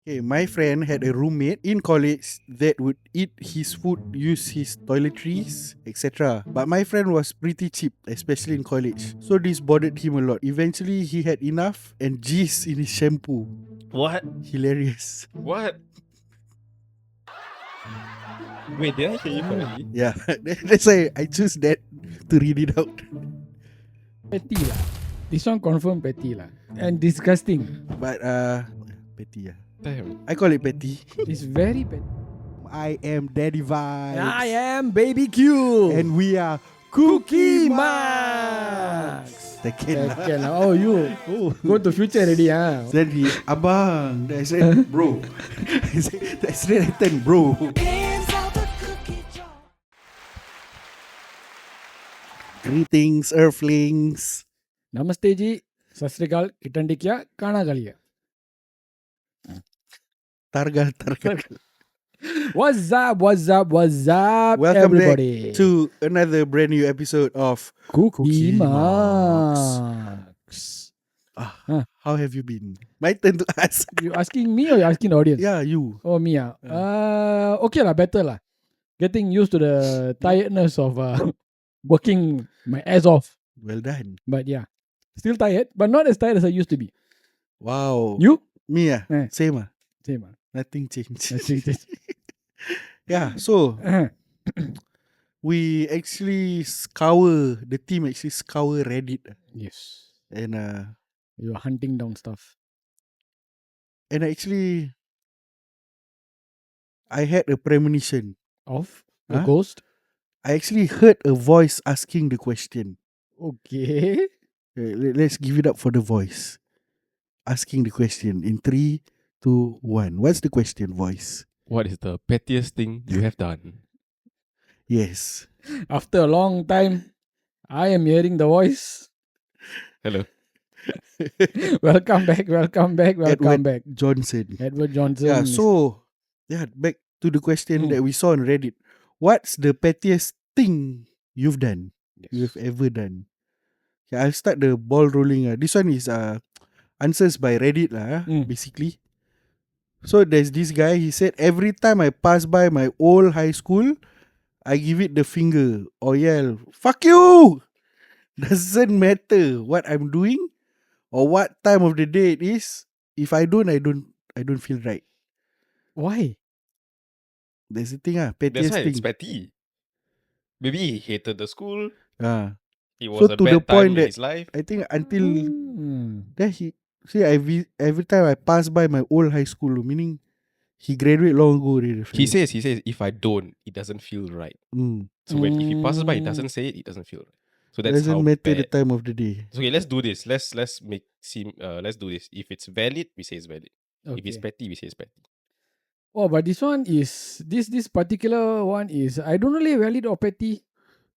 Okay, my friend had a roommate in college that would eat his food, use his toiletries, etc. But my friend was pretty cheap, especially in college. So this bothered him a lot. Eventually, he had enough and jizz in his shampoo. What? Hilarious. What? Wait, did I hear you correctly? Yeah, that's why I choose that to read it out. Petty lah. This one confirm petty lah. And disgusting. But petty. Damn. I call it petty. It's very petty. I am Daddy Vibes. I am Baby Q. And we are Cookie Max. Second. Oh, you go to future already, huh? Then he, abang. Then I said, bro. I said, that's written, bro. Greetings, Earthlings. Namaste ji. Sasrikal, Kitandikya, Kana Galia. Targal. What's up? Welcome everybody? back to another brand new episode of Cookie Max. Max. How have you been? My turn to ask. You asking me or you asking the audience? Yeah, you. Oh, me. Okay lah, better lah. Getting used to the tiredness of working my ass off. Well done. But yeah, still tired, but not as tired as I used to be. Wow. You? Me Same. Same. Nothing changed. Nothing changed. Yeah, so we actually the team actually scour Reddit. Yes. And You're hunting down stuff. and actually I had a premonition. Of a Huh? ghost? I actually heard a voice asking the question. Okay. Let's give it up for the voice. Asking the question in 3, 2, 1. What's the question, voice? What is the pettiest thing you have done? Yes. After a long time, I am hearing the voice. Hello. Welcome back. Edward Back. Johnson. Edward Johnson. Yeah, so back to the question that we saw on Reddit. What's the pettiest thing you've done? You've ever done? Yeah, I'll start the ball rolling. This one is answers by Reddit basically. So there's this guy, he said, every time I pass by my old high school, I give it the finger or yell, fuck you! Doesn't matter what I'm doing or what time of the day it is. If I don't feel right. Why? That's the thing, That's pettiest why it's thing. petty. Maybe he hated the school. Ah. It So was a to the bad time point in that his life. I think until Hmm. then he see every time I pass by my old high school, meaning he graduated long ago already. He says, if I don't, it doesn't feel right. So if he passes by, he doesn't say it doesn't feel right. So that's doesn't how matter bad. the time of the day. So, okay, let's do this. Let's do this. If it's valid, we say it's valid. If it's Okay. petty, we say it's petty. Oh, but this one is this particular one is I don't really valid or petty.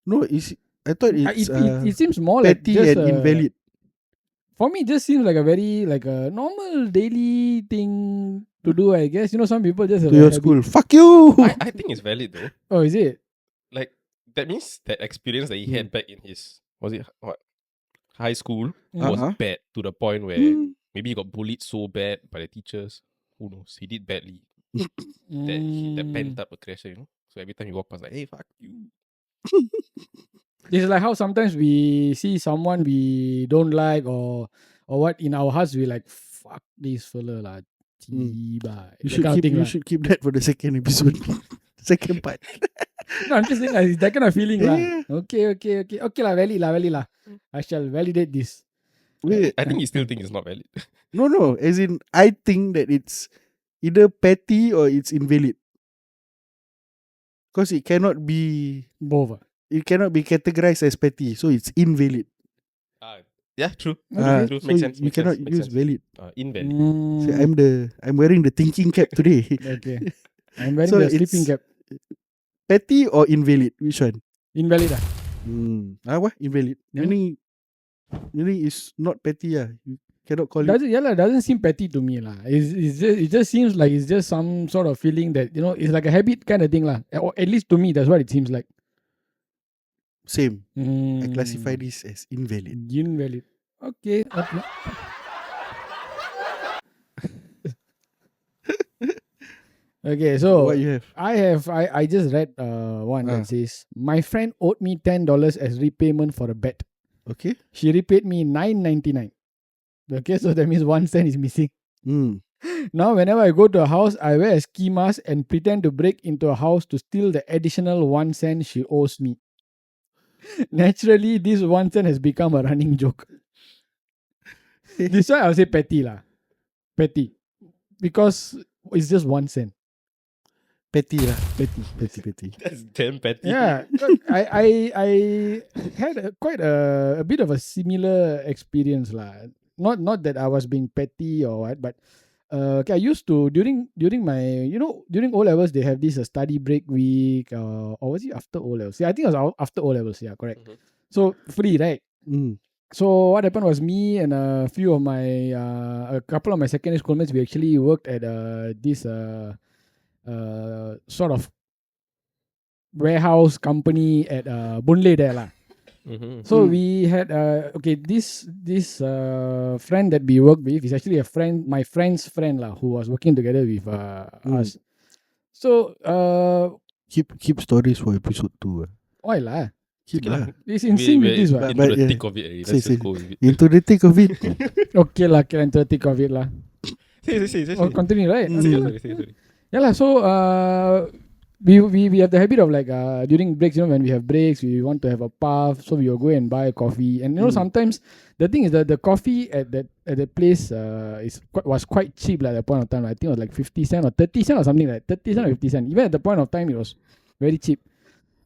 No, I thought it's It seems more like petty just and invalid. For me, it just seems like a normal daily thing to do. I guess some people just have To a your habit. school. Fuck you! I think it's valid though. Oh, is it? Like that means that experience that he had back in his high school was bad to the point where maybe he got bullied so bad by the teachers. Who knows? He did badly. That pent up aggression, So every time you walk past, like, hey, fuck you. It's like how sometimes we see someone we don't like or what in our hearts we like, fuck this fella lah. You should keep that for the second episode. Second part. No, I'm just saying it's that kind of feeling lah. Yeah. Okay lah, valid lah. I shall validate this. Wait, I think you still think it's not valid. no. As in, I think that it's either petty or it's invalid. Because it cannot be Both. it cannot be categorized as petty, so it's invalid. Yeah, true. Okay. True. So Makes sense. you makes cannot sense, makes use sense. valid. Invalid. See, I'm wearing the thinking cap today. Okay. I'm wearing So the it's sleeping cap. Petty or invalid? Which one? Invalid ah. What? Invalid. Yeah. Meaning it's not petty. You cannot call it. Doesn't seem petty to me lah. It just seems like it's just some sort of feeling that it's like a habit kind of thing lah. Or at least to me, that's what it seems like. Same. I classify this as invalid. Invalid. Okay. Okay, so What you have? I just read one that says my friend owed me $10 as repayment for a bet. Okay. She repaid me $9.99. Okay, so that means 1 cent is missing. Now, whenever I go to a house, I wear a ski mask and pretend to break into a house to steal the additional 1 cent she owes me. Naturally, this 1 cent has become a running joke. This why I'll say petty lah. Petty. Because it's just 1 cent. Petty lah. Petty. That's damn petty. Yeah, I had quite a bit of a similar experience lah. Not that I was being petty or what, but okay, I used to during my during O levels they have this study break week or was it after O levels? Yeah, I think it was after O levels. Yeah, correct. Mhm. So free, right? So what happened was me and a few of my a couple of my secondary school mates, we actually worked at this sort of warehouse company at Boon Lay there lah. So we had this friend that we worked with is actually my friend's friend lah, who was working together with us. So keep stories for episode 2. why lah? Keep lah. It's in sync with this one. Into the thick of it. Let's just go with it. Into the thick of it. Okay lah, into the thick of it lah. Say. Oh, continue, right? Sorry. Yeah lah. So we have the habit of like during breaks, when we have breaks, we want to have a puff, so we will go and buy coffee. And sometimes the thing is that the coffee at that place was quite cheap like, at that point of time. I think it was like 50 cents or 30 cents or something like 30 cents or 50 cents. Even at the point of time, it was very cheap.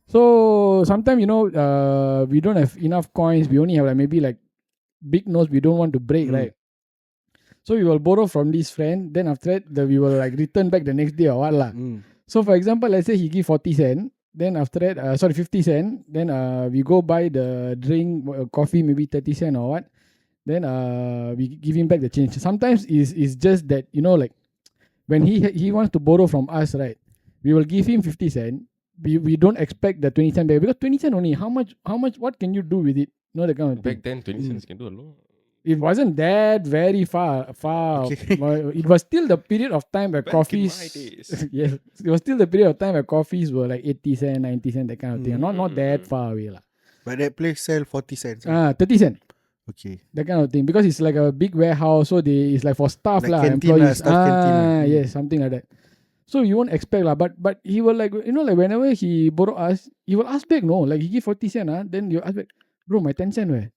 So sometimes we don't have enough coins. We only have like maybe like big notes we don't want to break, right? So we will borrow from this friend. Then after that, we will like return back the next day or what lah. So for example, let's say he give 40 cents. Then after that, 50 cents. Then we go buy the drink, coffee, maybe 30 cents or what. Then we give him back the change. Sometimes is just that, like when he wants to borrow from us, right? We will give him 50 cents. We don't expect the 20 cents back, because 20 cents only. How much? What can you do with it? The kind of Back thing. then, 20 cents can do a lot. It wasn't that very far. Okay. It was still the period of time where Back coffees. in my days. Yes, it was still the period of time where coffees were like 80 cents, 90 cents, that kind of thing. Not that far away lah. But that place sell 40 cents. 30 cents. Okay. That kind of thing, because it's like a big warehouse, so it's like for staff like lah, canteen employees. staff canteen. Yes, something like that. So you won't expect lah, but he will like like whenever he borrow us, he will ask back. No, like he give 40 cents, then you ask back, bro, my 10 cents where?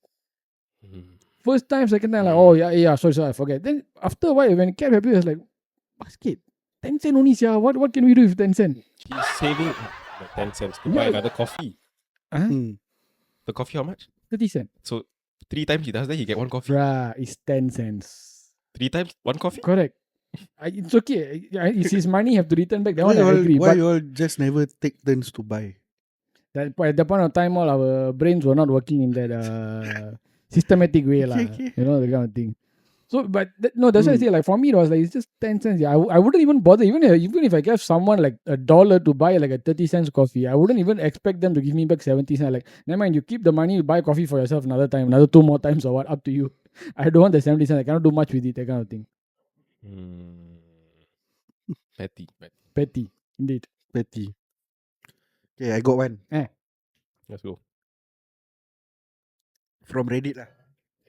First time, second time, like, oh yeah, sorry, I forget. Then after a while, when he kept happy, he was like, basket, 10 cents only, yeah. What can we do with 10 cents? He's saving the 10 cents to buy another coffee. The coffee how much? 30 cents. So 3 times he does that, he get 1 coffee. Bruh, it's 10 cents. 3 times 1 coffee? Correct. It's okay. It's his money, have to return back. That Why one I agree. Why But you all just never take turns to buy? at the point of time, all our brains were not working in that systematic way lah. Okay. The kind of thing. So, but that's why I say, like, for me it was like, it's just 10 cents. Yeah, I wouldn't even bother, even if I gave someone like $1 to buy like a 30 cents coffee, I wouldn't even expect them to give me back 70 cents. Like, never mind, you keep the money, you buy coffee for yourself another time, another 2 more times or what, up to you. I don't want the 70 cents. I cannot do much with it, that kind of thing. Petty. Indeed. Petty. Okay, I got one. Let's go. From Reddit lah.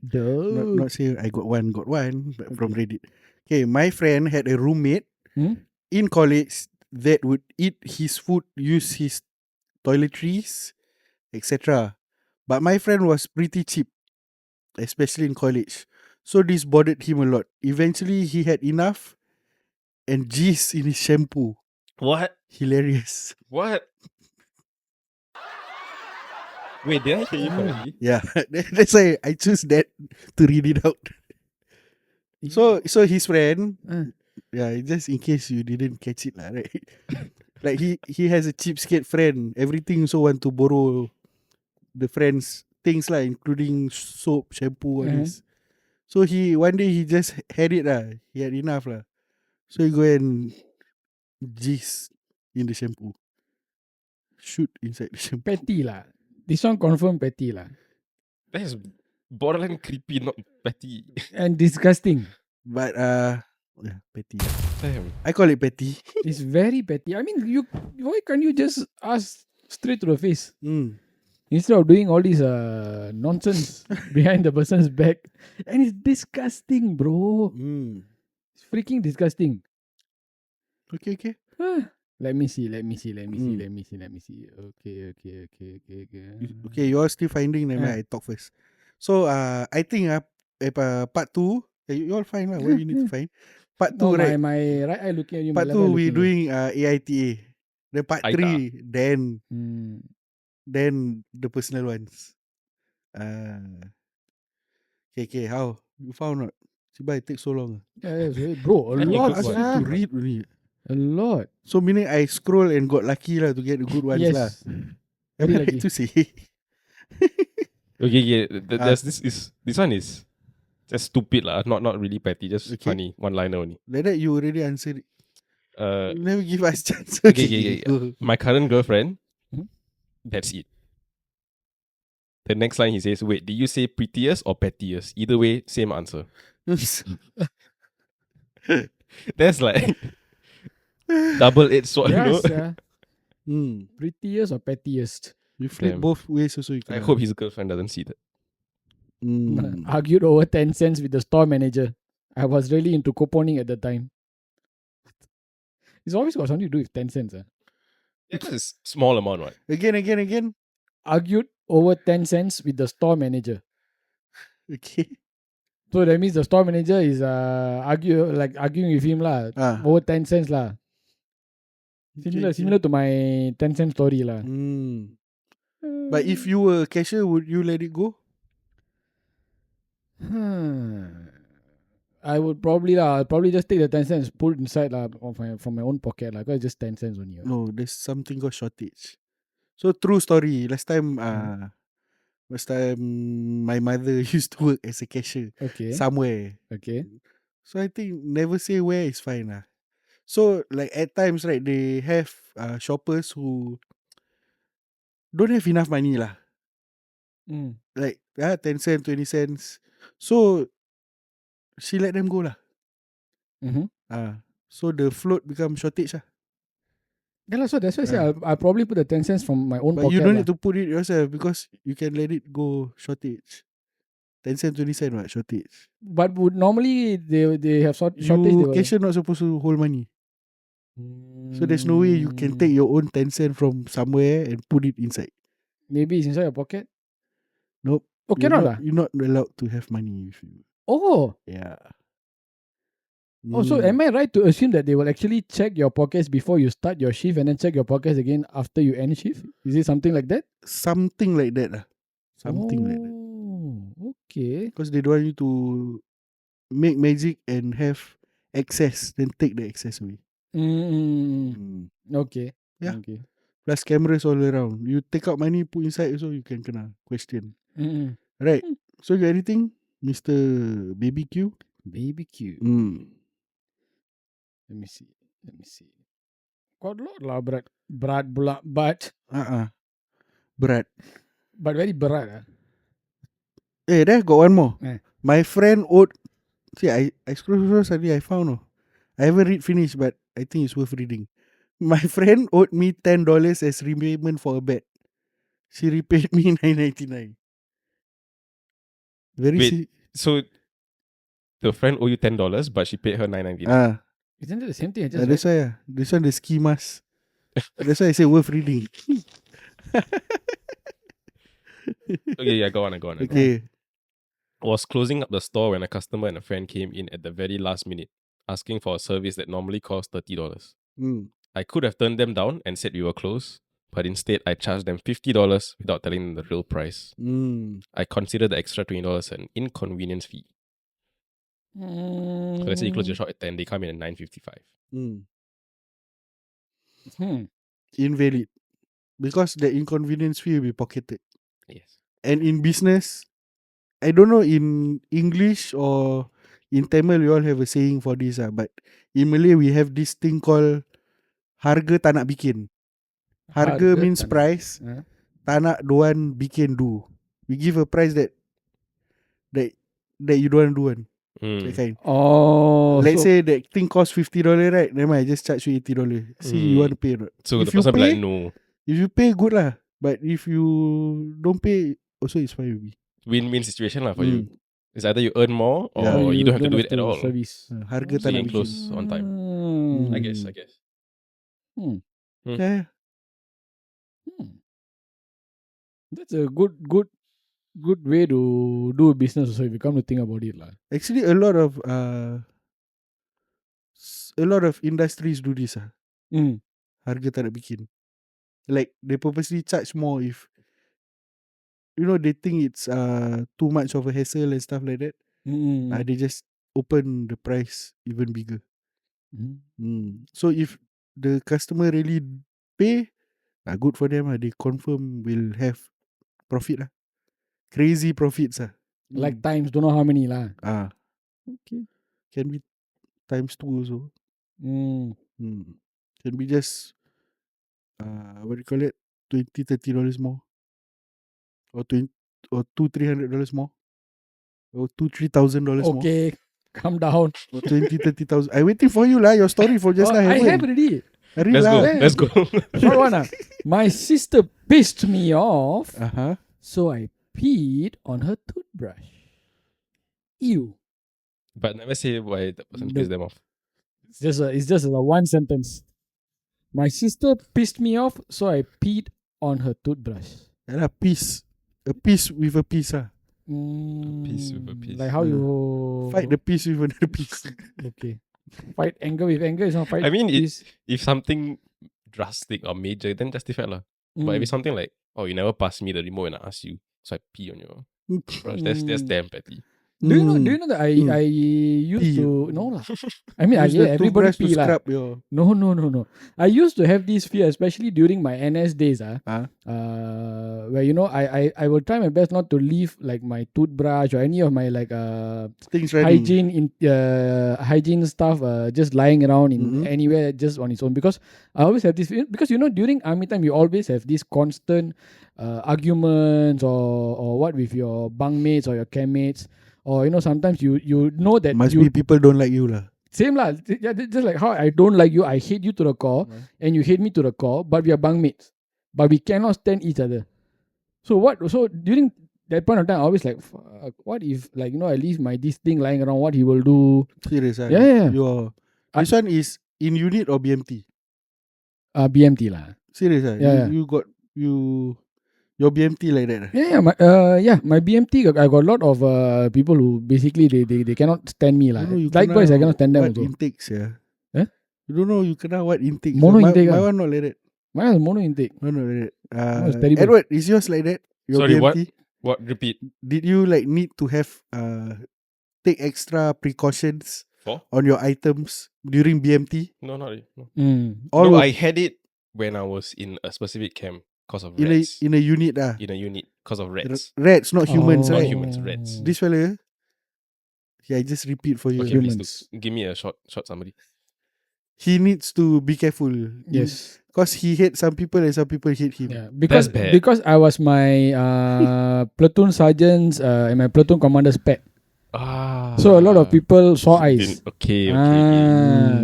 Duh. Not say I got one, but from Reddit. Okay, my friend had a roommate in college that would eat his food, use his toiletries, etc. But my friend was pretty cheap, especially in college. So this bothered him a lot. Eventually, he had enough and jizz in his shampoo. What? Hilarious. What? Wait, did I hear you correctly? Yeah, that's why I choose that to read it out. So his friend, just in case you didn't catch it lah, right? Like he has a cheapskate friend. Everything so want to borrow the friend's things lah, including soap, shampoo, all this. So one day he just had it lah. He had enough lah. So he go and jizz in the shampoo. Shoot inside the shampoo. Petty lah. This one confirm petty lah. That is borderline creepy, not petty. And disgusting. But petty. Damn. I call it petty. It's very petty. I mean, why can't you just ask straight to the face instead of doing all this nonsense behind the person's back? And it's disgusting, bro. It's freaking disgusting. Okay. Let me see. Okay. Okay, you're still finding them. I talk first. So I think part 2, you all find what you need to find. Part 2, No, right? my right eye looking at you. My Part left eye 2 we looking at you. doing AITA. Then part Aita. 3, Hmm. then the personal ones. Okay, how? You found not? Sibai, it takes so long. Yeah, bro, a Any lot. good Ask one? me to read only. A lot. So meaning I scroll and got lucky lah to get the good ones lah. Yes. Am Very I right lucky. to say? Okay. There's this one is just stupid lah. Not really petty. Just Okay. funny. One liner only. Like that you already answered it. Uh, You never give us chance. okay. Go. My current girlfriend. Hmm? That's it. The next line he says, "Wait, did you say prettiest or pettiest? Either way, same answer." That's like double-edged sword. Yes, You know? Prettiest or pettiest? You flip Damn. both ways also. You I can. hope his girlfriend doesn't see that. Argued over 10 cents with the store manager. I was really into couponing at the time. It's always got something to do with 10 cents. Yeah, because it's small amount, right? Again. Argued over 10 cents with the store manager. Okay. So that means the store manager is arguing with him lah. Over 10 cents lah. Similar to my 10 cent story lah. But if you were a cashier, would you let it go? I would probably just take the 10 cents, put it inside from my own pocket lah. Because it's just 10 cents only. No, there's something called shortage. So true story. Last time my mother used to work as a cashier somewhere. Okay. So I think never say where is fine lah. So like at times, right, they have shoppers who don't have enough money lah. Like 10 cents, 20 cents. So she let them go lah. So the float become shortage lah. Yeah, so that's why I say I'll probably put the 10 cents from my own But pocket. you don't need to put it yourself because you can let it go shortage. 10 cents, 20 cents, what shortage? But would normally they have shortage. You cashier not supposed to hold money. So there's no way you can take your own 10 cents from somewhere and put it inside. Maybe it's inside your pocket. Nope. Oh, cannot lah. You're not allowed to have money with you. Oh. Yeah. Oh, so am I right to assume that they will actually check your pockets before you start your shift and then check your pockets again after you end shift? Is it something like that? Something like that lah. Something like that. Okay. Because they don't want you to make magic and have excess, then take the excess away. Okay. Yeah. Okay. Plus cameras all around. You take out money, put inside also, you can kena question. Right. So you got anything, Mr. BBQ? BBQ. Let me see. Got a lot lah, berat pula, but Berat. But very berat. There got one more. My friend owed. See, I scroll suddenly I found. I haven't read finish, but I think it's worth reading. My friend owed me $10 as repayment for a bet. She repaid me $9.99. Wait, so the friend owe you $10, but she paid her $9.99. Isn't it the same thing? That's why. This one the ski mask. That's why I say worth reading. Okay, yeah, go on. Okay. I was closing up the store when a customer and a friend came in at the very last minute, asking for a service that normally costs $30. I could have turned them down and said we were closed, but instead I charged them $50 without telling them the real price. I consider the extra $20 an inconvenience fee. So let's say you close your shop at 10, they come in at 9:55. Invalid. Because the inconvenience fee will be pocketed. Yes. And in business, I don't know in English or in Tamil we all have a saying for this, but in Malay we have this thing called harga tak nak bikin. Harga means price. Tak nak doan bikin do. We give a price that you don't want to do one. That kind. Oh, Let's so say that thing costs $50, right? Never mind, I just charge you $80. See, you want to pay or not? So If the you person be like, pay, no. if you pay, good lah. But if you don't pay, also it's fine with me. Win-win situation lah for you. Mm. It's either you earn more or Yeah. you don't have to do it at all. service. Harga So tak you nak can bikin. close on time. I guess. Hmm. Yeah. Hmm. That's a good way to do a business also if you come to think about it. Actually, a lot of industries do this. Harga tak nak bikin. Like, they purposely charge more if, they think it's too much of a hassle and stuff like that. They just open the price even bigger. So if the customer really pay, good for them. They confirm will have profit lah. Crazy profits lah. Like times, don't know how many lah. Okay. Can be times 2 also. Can be just what do you call it, $20-$30 more, or $200-$300 more, or $2,000-$3,000 more. Okay, calm down. Or 20,000-30,000. I waiting for you lah. Your story for just now. I have already. Let's go. Short one. My sister pissed me off, so I peed on her toothbrush. Ew. But never say why the person pissed them off. It's just a one sentence. My sister pissed me off, so I peed on her toothbrush. Peace. A piece with a piece. Piece with a piece. Like how you fight the piece with another piece. Okay. Fight anger with anger is not fight. I mean, piece. if something drastic or major, then justify lah. But if it's something like, oh, you never pass me the remote when I ask you, so I pee on your brush. That's damn petty. Do you know that I used to no lah. I mean, everybody pee lah. No. I used to have this fear, especially during my NS days. Where I will try my best not to leave like my toothbrush or any of my like things hygiene stuff just lying around in anywhere just on its own, because I always have this fear, because during army time you always have this constant arguments or what with your bunkmates or your campmates. Or sometimes you know that must be people don't like you lah. Same lah. Just like how I don't like you, I hate you to the core, and you hate me to the core. But we are bunkmates, but we cannot stand each other. So during that point of time, I always like, what if I leave this thing lying around? What he will do? Serious? Yeah. This one is in unit or BMT? BMT lah. Serious? Yeah. You got your BMT like that? My BMT, I got a lot of people who basically they cannot stand me lah. Likewise, I cannot stand them what also. Intakes, yeah? Eh? You don't know you kena what intake? Mono intake. My one not like that. Mine is mono intake. No, not like that. It's terrible. Edward, is yours like that? Your Sorry, BMT? What? Repeat. Did you need to have take extra precautions on your items during BMT? No, not really. No. I had it when I was in a specific camp. Because of rats. In a unit In a unit, because of rats. Rats, not humans, Not right? humans, rats. This fella, I just repeat for you. Okay, humans. Give me a short summary. He needs to be careful. Yes. Because he hates some people and some people hate him. Yeah, That's bad. because I was my platoon sergeant's and my platoon commander's pet. So a lot of people saw eyes. Okay.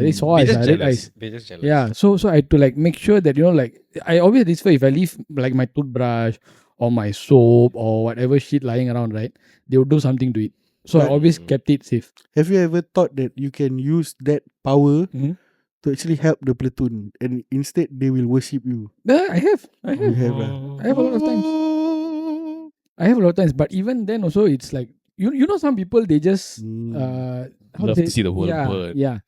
They saw eyes. Red eyes. They just jealous. Yeah. So I had to make sure that I always this way, if I leave my toothbrush or my soap or whatever shit lying around, right, they would do something to it. So I always kept it safe. Have you ever thought that you can use that power to actually help the platoon, and instead they will worship you? I have. You have, I have a lot of times. But even then also, it's like some people, they just love to see the world burn. Yeah.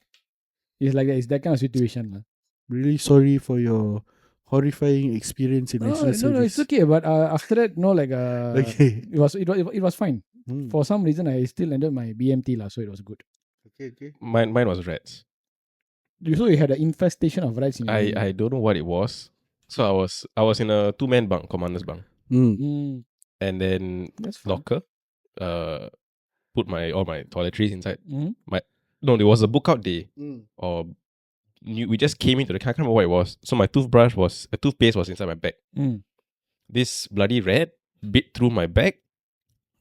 It's like that. It's that kind of situation. Really sorry for your horrifying experience in national service. No, it's okay. But after that, okay. It was fine. For some reason, I still ended my BMT so it was good. Okay. Mine was rats. So you had an infestation of rats in your I don't know what it was. So I was in a 2-man bunk, commander's bunk. And then locker, put all my toiletries inside. There was a book out day. Or we just came into the car. I can't remember what it was. So my toothpaste was inside my bag. This bloody rat bit through my bag,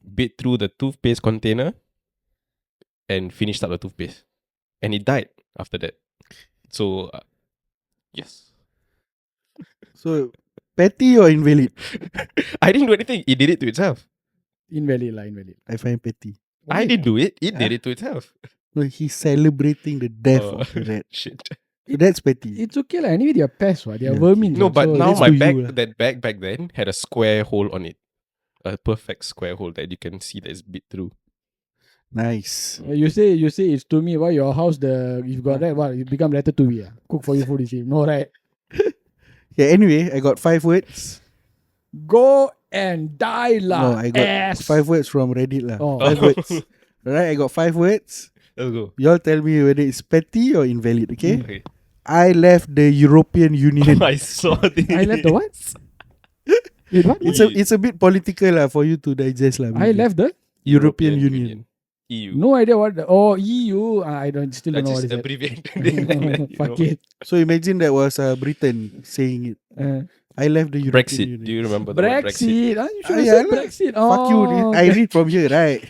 bit through the toothpaste container, and finished up the toothpaste. And it died after that. So, yes. So, petty or invalid? I didn't do anything. It did it to itself. Invalid lah, invalid. I find petty. I didn't do it. It did it to itself. No, he's celebrating the death Oh, of the rat. Shit. So that's petty. It's okay lah. Anyway, they are pests. They are Yeah. vermin. No, but now that's my to you bag, lah. that bag back then had a square hole on it. A perfect square hole that you can see that is bit through. Nice. You say it's to me. Why your house you got that? What you become ratatouille? Cook for you food, you see? No, right? Yeah. Anyway, I got 5 words. Go and die lah. No, I got ass. 5 words from Reddit lah. Oh. 5 words. Alright, I got 5 words. Let's go. Y'all tell me whether it's petty or invalid. Okay. Okay. I left the European Union. I saw this. I left the what? Wait, what? It's a bit political lah for you to digest lah. I maybe. left the European Union. EU. no idea what. EU. I still don't know what Let's is just that. abbreviate. Fuck it. So imagine that was Britain saying it. I left the European Brexit. Union. Do you remember the word Brexit? Brexit. You should Ah, have yeah said lah. Brexit. Fuck you. Oh, I read from here, right?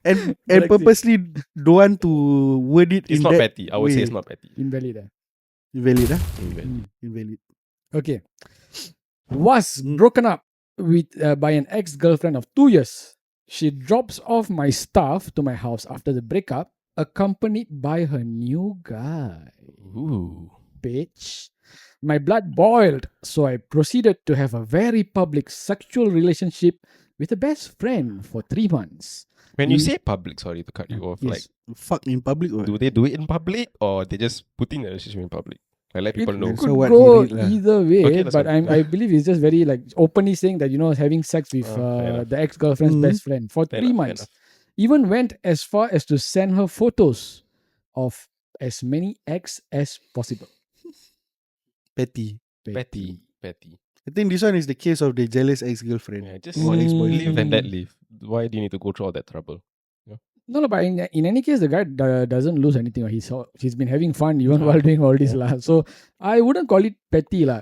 and Brexit. purposely don't want to word it It's in not that petty. I would say way. it's not petty. Invalid. Invalid, Invalid. Invalid. Okay. Was Mm. broken up with by an ex-girlfriend of 2 years. She drops off my stuff to my house after the breakup, accompanied by her new guy. Ooh. Bitch. My blood boiled, so I proceeded to have a very public sexual relationship with a best friend for 3 months. When you say public, sorry to cut you off, Yes. like, Fuck in public or do they do it in public or they just putting the relationship in public? I let people It know. So could what go he did lah. either way, Okay, that's but fine. I believe it's just very like openly saying that having sex with Fair enough. the ex-girlfriend's Mhm. best friend for Fair 3 enough, fair months. Even went as far as to send her photos of as many ex as possible. petty. Petty. I think this one is the case of the jealous ex-girlfriend. Yeah, just Or ex-boyfriend. live and let live. Why do you need to go through all that trouble? No, but in any case, the guy doesn't lose anything. He's been having fun even while doing all this lah. So I wouldn't call it petty lah.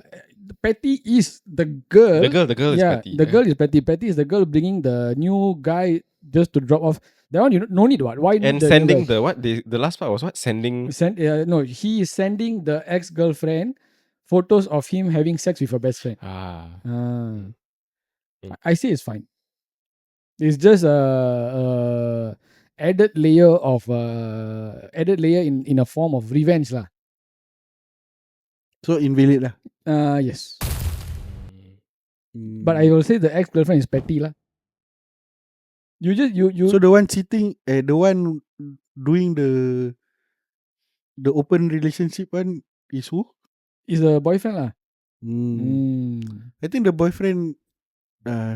Petty is the girl. The girl is petty. The girl is petty. Petty is the girl bringing the new guy just to drop off. That one no need what? Why need And the sending new guy? the what? The last part was what? Sending. No, he is sending the ex-girlfriend photos of him having sex with her best friend. Mm. I say it's fine. It's just a added layer in a form of revenge lah. So invalid lah. Yes. But I will say the ex-girlfriend is petty lah. You So the one cheating, the one doing the open relationship one is who? is a boyfriend lah. I think the boyfriend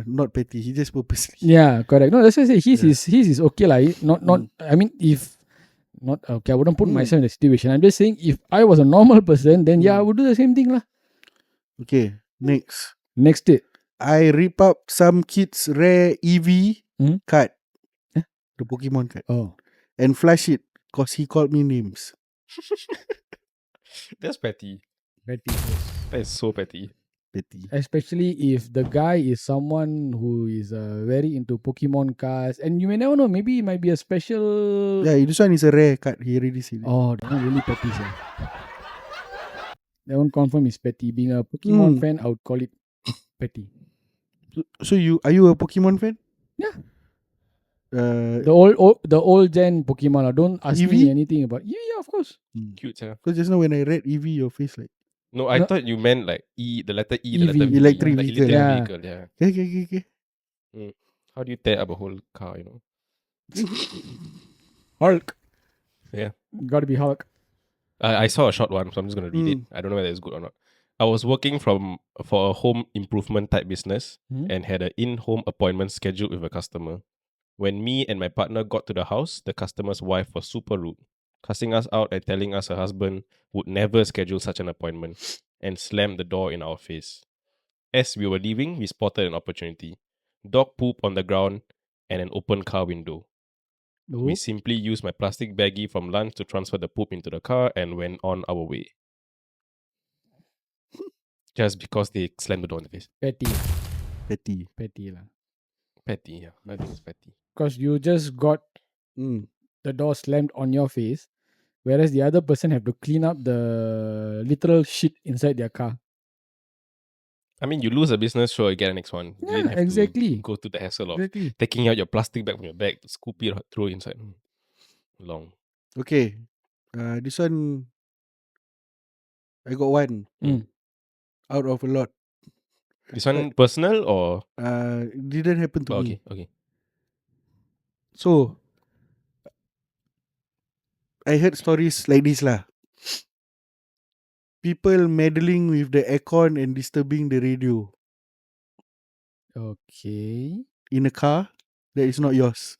not petty. He just purposely. Yeah, correct. No, that's why I say his is okay lah. Not Mm. I mean if not okay, I wouldn't put myself in the situation. I'm just saying if I was a normal person, then I would do the same thing lah. Okay, next. Next it. I rip up some kid's rare EV card. The Pokemon card. Oh. And flash it because he called me names. That's petty. Petty. Yes. That is so petty. Petty. Especially if the guy is someone who is very into Pokemon cards, and you may never know, maybe it might be a special. Yeah, this one is a rare card. He already said it. Oh, that one really petty, sir. That one confirm is petty. Being a Pokemon fan, I would call it petty. So are you a Pokemon fan? Yeah. Uh, The old gen Pokemon. Don't ask me Eevee? anything about. Yeah, of course. Cute, yeah. Because just now when I read EV, your face like No, I thought you meant like the letter E, the EV. letter V. Electric like vehicle. electric Yeah. vehicle, yeah. okay. How do you tear up a whole car, Hulk. Yeah. Gotta be Hulk. I saw a short one, so I'm just going to read it. I don't know whether it's good or not. I was working for a home improvement type business and had an in-home appointment scheduled with a customer. When me and my partner got to the house, the customer's wife was super rude, cussing us out and telling us her husband would never schedule such an appointment and slammed the door in our face. As we were leaving, we spotted an opportunity. Dog poop on the ground and an open car window. We simply used my plastic baggie from lunch to transfer the poop into the car and went on our way. Just because they slammed the door in the face. Petty. Petty. Petty lah. Petty, yeah. I think it's petty. because you just got Mm. the door slammed on your face, whereas the other person have to clean up the literal shit inside their car. I mean, you lose a business, sure, you get the next one. You didn't Yeah, have exactly. to go to the hassle of Exactly. taking out your plastic bag from your bag, scoop it, throw it inside. Long. Okay. This one, I got one Mm. out of a lot. This one personal or It didn't happen to me. okay. So, I heard stories like this lah. People meddling with the aircon and disturbing the radio Okay. in a car that is not yours.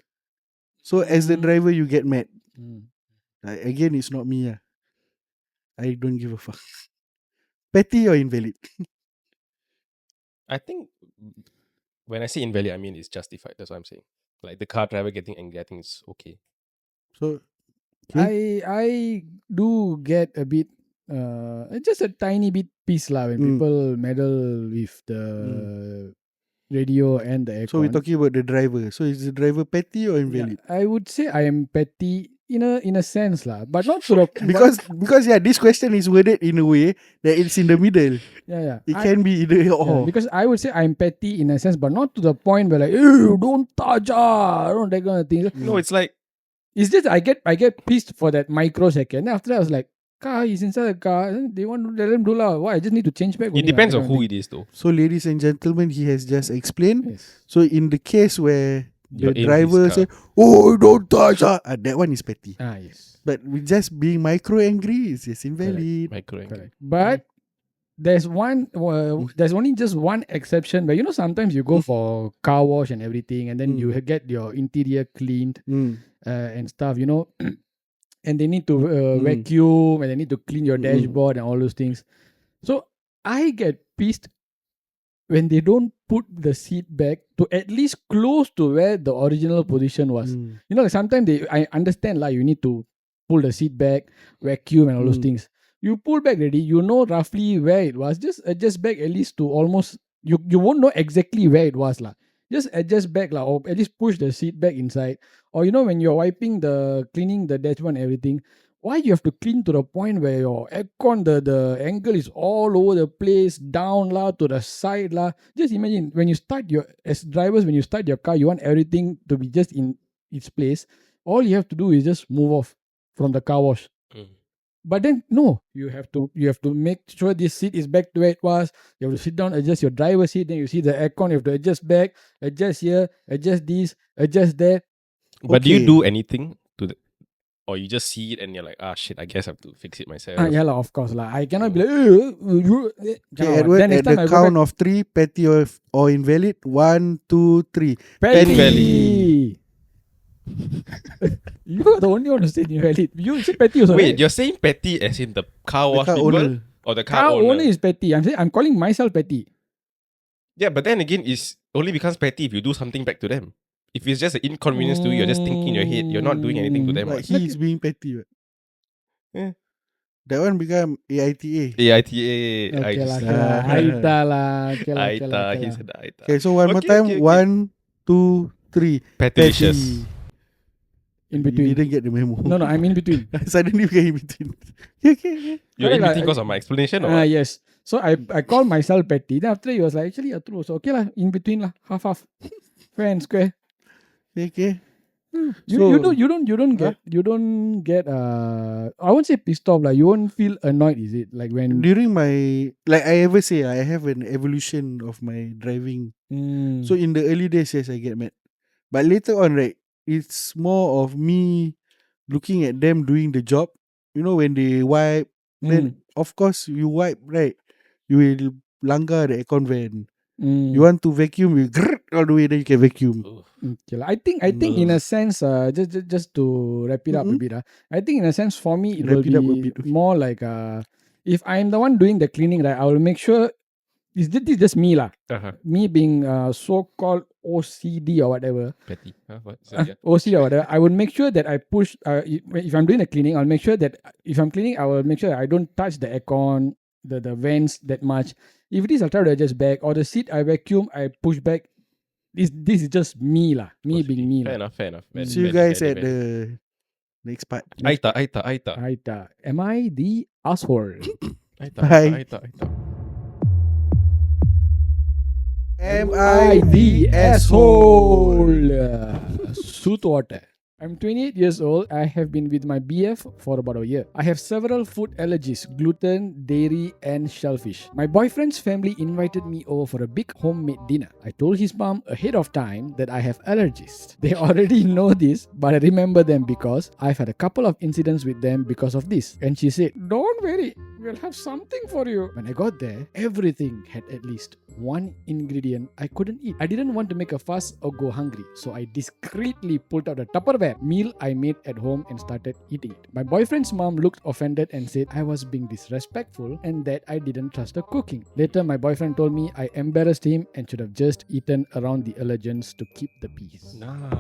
So, as the driver, you get mad. Mm. Again, it's not me. I don't give a fuck. Petty or invalid? I think when I say invalid, I mean it's justified. That's what I'm saying. Like the car driver getting angry, I think it's okay. So, okay. I do get a bit just a tiny bit peace lah when people meddle with the radio and the aircon. So, we're talking about the driver. So, is the driver petty or Yeah, invalid? I would say I am petty in a sense lah, but not to the Because this question is worded in a way that it's in the middle. yeah. It can be either Yeah, or. because I would say I'm petty in a sense, but not to the point where like, ew, don't touch don't that kind of thing. No, it's like It's just I get pissed for that microsecond. Then after that I was like, car is inside the car. They want to let them do lah. Why? I just need to change back. it depends on who it is though. So, ladies and gentlemen, he has just explained. Yes. So, in the case where You're the in driver his car. say, "Oh, don't touch," that one is petty. Yes. But with just being micro angry, it's just invalid. Micro Correct. But there's there's only just one exception where sometimes you go for car wash and everything, and then you get your interior cleaned and stuff, and they need to vacuum and they need to clean your dashboard and all those things. So I get pissed when they don't put the seat back to at least close to where the original position was. Like sometimes I understand like you need to pull the seat back, vacuum and all those things. You pull back ready, you know roughly where it was. Just adjust back at least to almost you won't know exactly where it was lah. Just adjust back lah, or at least push the seat back inside. Or when you're cleaning the dashboard and everything, why you have to clean to the point where your aircon the angle is all over the place, down lah, to the side lah. Just imagine when you start as drivers, when you start your car, you want everything to be just in its place. All you have to do is just move off from the car wash. But then no, you have to make sure this seat is back to where it was. You have to sit down, adjust your driver's seat, then you see the aircon, you have to adjust back, adjust here, adjust this, adjust that. But do you do anything to the, or you just see it and you're like, shit, I guess I have to fix it myself? Yeah lah, of course lah. I cannot be like, Okay, Edward, then at the count of 3, petty or invalid. 1, 2, 3. petty. You're the only one who said invalid. You said petty also. Wait, right? you're saying petty as in the car wash car people owner. or the Car car owner? owner is petty. I'm calling myself petty. Yeah, but then again, it's only becomes petty if you do something back to them. If it's just an inconvenience to you, you're just thinking in your head, you're not doing anything to them. Like What? he's being petty. Right? Yeah. That one become AITA. AITA. Okay lah. Aita lah. Okay lah. Aita. He said Aita. Okay, so one more time. Okay. 1, 2, 3. Petty. In between. You didn't get the memo. No, I'm in between. Suddenly became in between. Okay. You're in Correct lah. between because of my explanation or what? Yes. So I call myself petty. Then after he was like, actually, true. So okay lah. In between lah. Half. Fair and square. Okay. You don't get I won't say pissed off like you won't feel annoyed, is it? Like when During my, like I ever say, I have an evolution of my driving. So in the early days, yes, I get mad. But later on, right, it's more of me looking at them doing the job. When they wipe, then of course you wipe, right? You will langgar the aircon van. You want to vacuum, you all the way, then you can vacuum. Okay, I think in a sense, just to wrap it up a bit, I think in a sense for me it will be more like if I'm the one doing the cleaning, right, I will make sure this is just me lah. Me being so-called OCD or whatever. Petty. What? OCD or whatever. I would make sure that I push. If I'm doing the cleaning, I'll make sure that if I'm cleaning, I will make sure that I don't touch the aircon, the vents that much. If it is, I'll try to adjust back. Or the seat I vacuum, I push back This is just me lah. Me Okay, being me fair lah. enough, fair enough. See you guys at the next part. Aita. Aita. Am I the asshole? Bye. Aita. Am I the asshole? Suit water. I'm 28 years old. I have been with my BF for about a year. I have several food allergies: gluten, dairy, and shellfish. My boyfriend's family invited me over for a big homemade dinner. I told his mom ahead of time that I have allergies. They already know this, but I remember them because I've had a couple of incidents with them because of this. And she said, "Don't worry, we'll have something for you." When I got there, everything had at least one ingredient I couldn't eat. I didn't want to make a fuss or go hungry, so I discreetly pulled out a Tupperware meal I made at home and started eating it. My boyfriend's mom looked offended and said I was being disrespectful and that I didn't trust her cooking. Later, my boyfriend told me I embarrassed him and should have just eaten around the allergens to keep the peace. Nah.